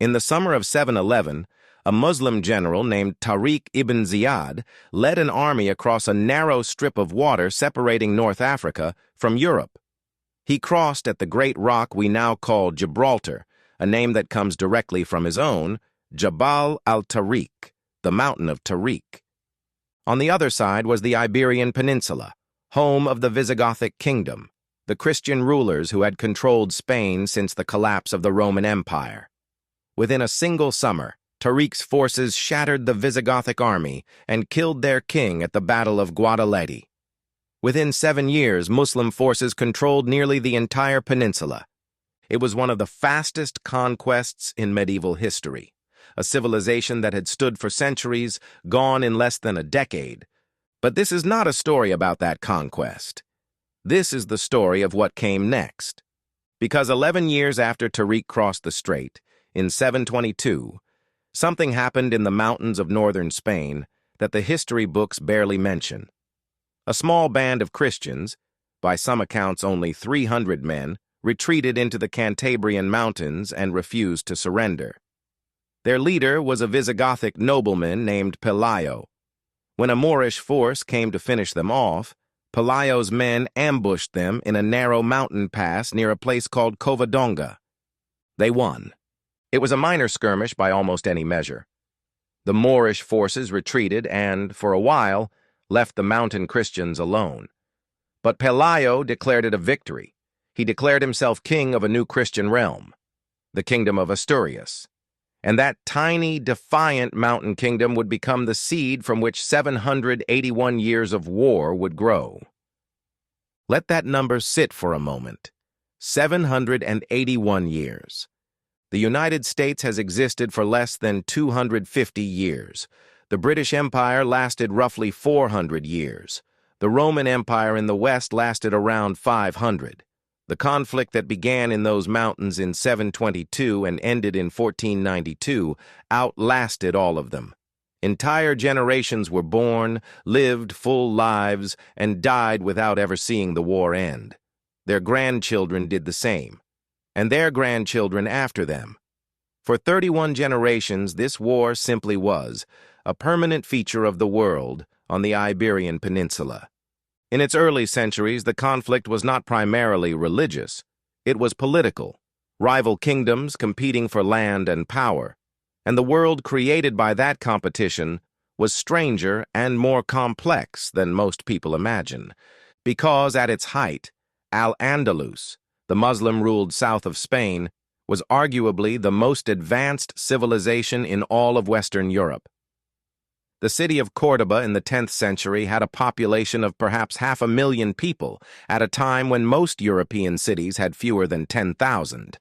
In the summer of 711, a Muslim general named Tariq ibn Ziyad led an army across a narrow strip of water separating North Africa from Europe. He crossed at the great rock we now call Gibraltar, a name that comes directly from his own, Jabal al-Tariq, the mountain of Tariq. On the other side was the Iberian Peninsula, home of the Visigothic kingdom, the Christian rulers who had controlled Spain since the collapse of the Roman Empire. Within a single summer, Tariq's forces shattered the Visigothic army and killed their king at the Battle of Guadalete. Within 7 years, Muslim forces controlled nearly the entire peninsula. It was one of the fastest conquests in medieval history, a civilization that had stood for centuries, gone in less than a decade. But this is not a story about that conquest. This is the story of what came next. Because 11 years after Tariq crossed the strait, in 722, something happened in the mountains of northern Spain that the history books barely mention. A small band of Christians, by some accounts only 300 men, retreated into the Cantabrian mountains and refused to surrender. Their leader was a Visigothic nobleman named Pelayo. When a Moorish force came to finish them off, Pelayo's men ambushed them in a narrow mountain pass near a place called Covadonga. They won. It was a minor skirmish by almost any measure. The Moorish forces retreated and, for a while, left the mountain Christians alone. But Pelayo declared it a victory. He declared himself king of a new Christian realm, the kingdom of Asturias. And that tiny, defiant mountain kingdom would become the seed from which 781 years of war would grow. Let that number sit for a moment. 781 years. The United States has existed for less than 250 years. The British Empire lasted roughly 400 years. The Roman Empire in the West lasted around 500. The conflict that began in those mountains in 722 and ended in 1492 outlasted all of them. Entire generations were born, lived full lives, and died without ever seeing the war end. Their grandchildren did the same, and their grandchildren after them. For 31 generations, this war simply was a permanent feature of the world on the Iberian Peninsula. In its early centuries, the conflict was not primarily religious. It was political, rival kingdoms competing for land and power, and the world created by that competition was stranger and more complex than most people imagine, because at its height, Al-Andalus, the Muslim-ruled south of Spain, was arguably the most advanced civilization in all of Western Europe. The city of Córdoba in the 10th century had a population of perhaps 500,000 people at a time when most European cities had fewer than 10,000.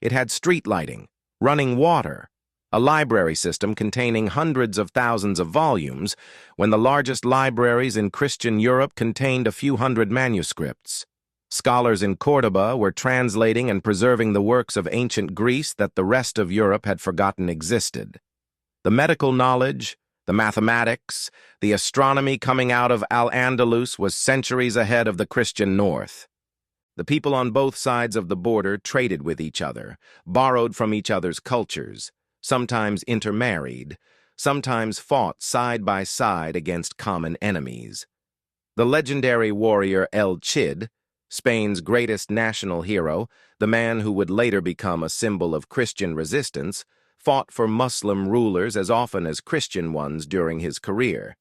It had street lighting, running water, a library system containing hundreds of thousands of volumes, when the largest libraries in Christian Europe contained a few hundred manuscripts. Scholars in Córdoba were translating and preserving the works of ancient Greece that the rest of Europe had forgotten existed. The medical knowledge, the mathematics, the astronomy coming out of Al-Andalus was centuries ahead of the Christian North. The people on both sides of the border traded with each other, borrowed from each other's cultures, sometimes intermarried, sometimes fought side by side against common enemies. The legendary warrior El Cid, Spain's greatest national hero, the man who would later become a symbol of Christian resistance, fought for Muslim rulers as often as Christian ones during his career.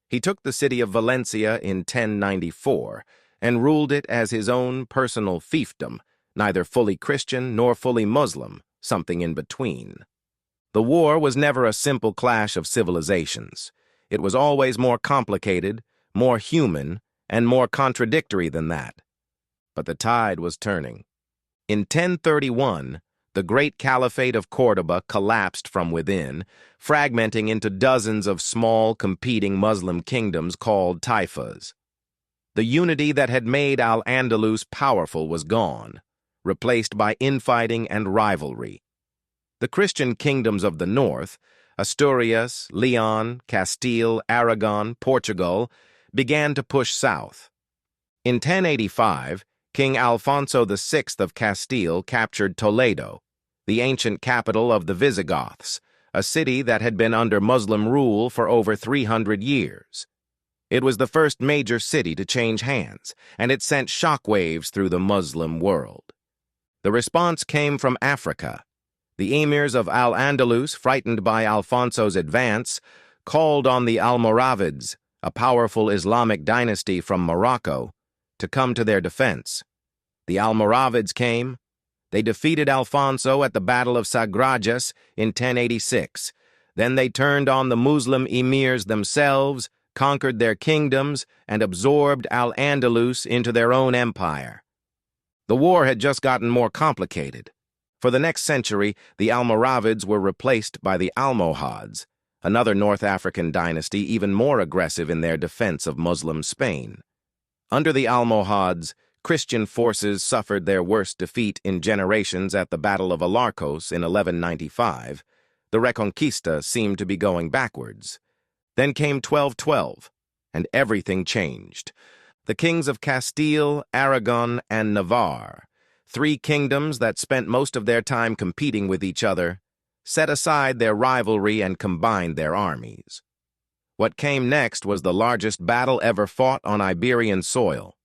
He took the city of Valencia in 1094 and ruled it as his own personal fiefdom, neither fully Christian nor fully Muslim, something in between. The war was never a simple clash of civilizations. It was always more complicated, more human, and more contradictory than that. But the tide was turning. In 1031, the great Caliphate of Córdoba collapsed from within, fragmenting into dozens of small, competing Muslim kingdoms called taifas. The unity that had made Al-Andalus powerful was gone, replaced by infighting and rivalry. The Christian kingdoms of the north, Asturias, Leon, Castile, Aragon, Portugal, began to push south. In 1085, King Alfonso VI of Castile captured Toledo, the ancient capital of the Visigoths, a city that had been under Muslim rule for over 300 years. It was the first major city to change hands, and it sent shockwaves through the Muslim world. The response came from Africa. The emirs of Al-Andalus, frightened by Alfonso's advance, called on the Almoravids, a powerful Islamic dynasty from Morocco, to come to their defense. The Almoravids came. They defeated Alfonso at the Battle of Sagrajas in 1086. Then they turned on the Muslim emirs themselves, conquered their kingdoms, and absorbed Al-Andalus into their own empire. The war had just gotten more complicated. For the next century, the Almoravids were replaced by the Almohads, another North African dynasty even more aggressive in their defense of Muslim Spain. Under the Almohads, Christian forces suffered their worst defeat in generations at the Battle of Alarcos in 1195. The Reconquista seemed to be going backwards. Then came 1212, and everything changed. The kings of Castile, Aragon, and Navarre, three kingdoms that spent most of their time competing with each other, set aside their rivalry and combined their armies. What came next was the largest battle ever fought on Iberian soil.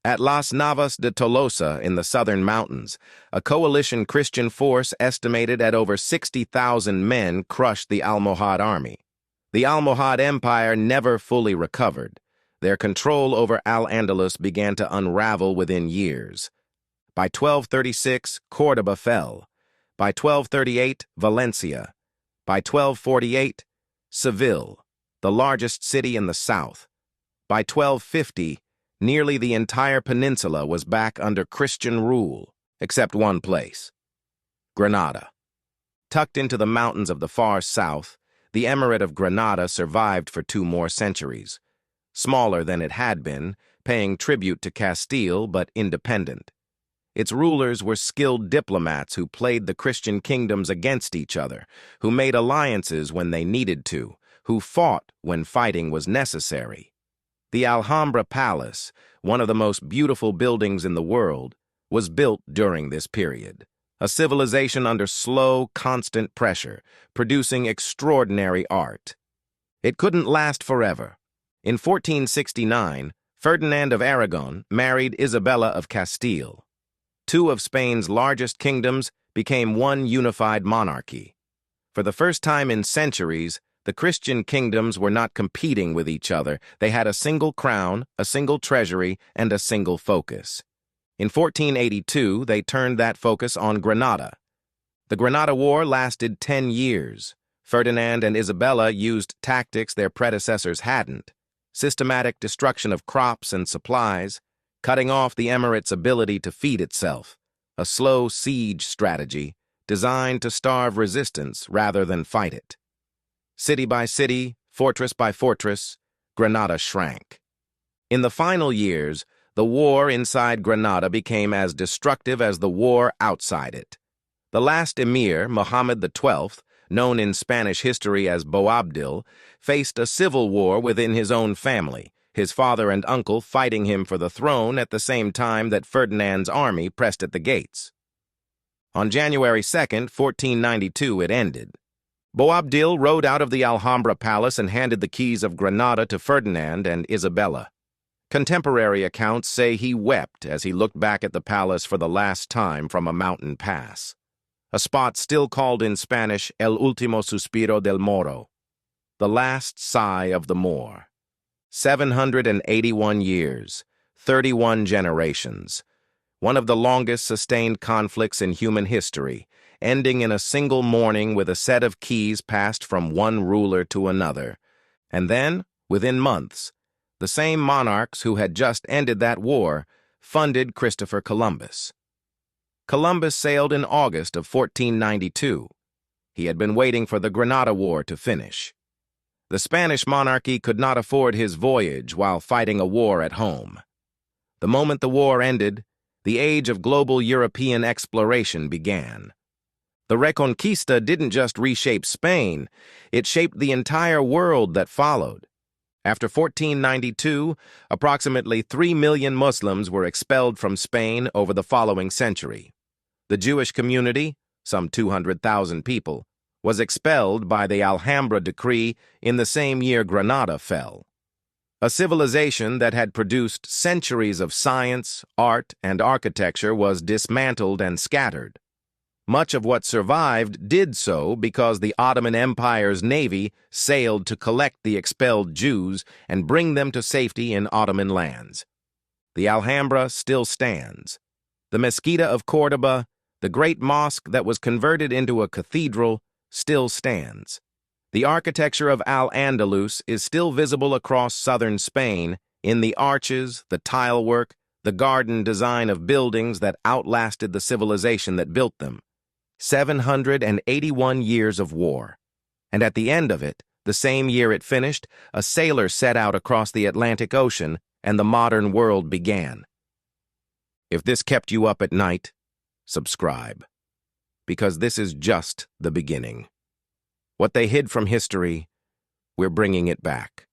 At Las Navas de Tolosa in the southern mountains, a coalition Christian force estimated at over 60,000 men crushed the Almohad army. The Almohad Empire never fully recovered. Their control over Al-Andalus began to unravel within years. By 1236, Córdoba fell. By 1238, Valencia. By 1248, Seville, the largest city in the south. By 1250, nearly the entire peninsula was back under Christian rule, except one place: Granada. Tucked into the mountains of the far south, the Emirate of Granada survived for 2 more centuries. Smaller than it had been, paying tribute to Castile but independent. Its rulers were skilled diplomats who played the Christian kingdoms against each other, who made alliances when they needed to, who fought when fighting was necessary. The Alhambra Palace, one of the most beautiful buildings in the world, was built during this period. A civilization under slow, constant pressure, producing extraordinary art. It couldn't last forever. In 1469, Ferdinand of Aragon married Isabella of Castile. 2 of Spain's largest kingdoms became one unified monarchy. For the first time in centuries, the Christian kingdoms were not competing with each other. They had a single crown, a single treasury, and a single focus. In 1482, they turned that focus on Granada. The Granada War lasted 10 years. Ferdinand and Isabella used tactics their predecessors hadn't: systematic destruction of crops and supplies, cutting off the emirate's ability to feed itself, a slow siege strategy designed to starve resistance rather than fight it. City by city, fortress by fortress, Granada shrank. In the final years, the war inside Granada became as destructive as the war outside it. The last emir, Muhammad XII, known in Spanish history as Boabdil, faced a civil war within his own family, his father and uncle fighting him for the throne at the same time that Ferdinand's army pressed at the gates. On January 2, 1492, it ended. Boabdil rode out of the Alhambra Palace and handed the keys of Granada to Ferdinand and Isabella. Contemporary accounts say he wept as he looked back at the palace for the last time from a mountain pass, a spot still called in Spanish El Último Suspiro del Moro, the last sigh of the Moor. 781 years, 31 generations, one of the longest sustained conflicts in human history, ending in a single morning with a set of keys passed from one ruler to another. And then, within months, the same monarchs who had just ended that war funded Christopher Columbus. Columbus sailed in August of 1492. He had been waiting for the Granada War to finish. The Spanish monarchy could not afford his voyage while fighting a war at home. The moment the war ended, the age of global European exploration began. The Reconquista didn't just reshape Spain, it shaped the entire world that followed. After 1492, approximately 3 million Muslims were expelled from Spain over the following century. The Jewish community, some 200,000 people, was expelled by the Alhambra decree in the same year Granada fell. A civilization that had produced centuries of science, art, and architecture was dismantled and scattered. Much of what survived did so because the Ottoman Empire's navy sailed to collect the expelled Jews and bring them to safety in Ottoman lands. The Alhambra still stands. The Mesquita of Cordoba, the great mosque that was converted into a cathedral, still stands. The architecture of Al-Andalus is still visible across southern Spain in the arches, the tilework, the garden design of buildings that outlasted the civilization that built them. 781 years of war. And at the end of it, the same year it finished, a sailor set out across the Atlantic Ocean and the modern world began. If this kept you up at night, subscribe. Because this is just the beginning. What they hid from history, we're bringing it back.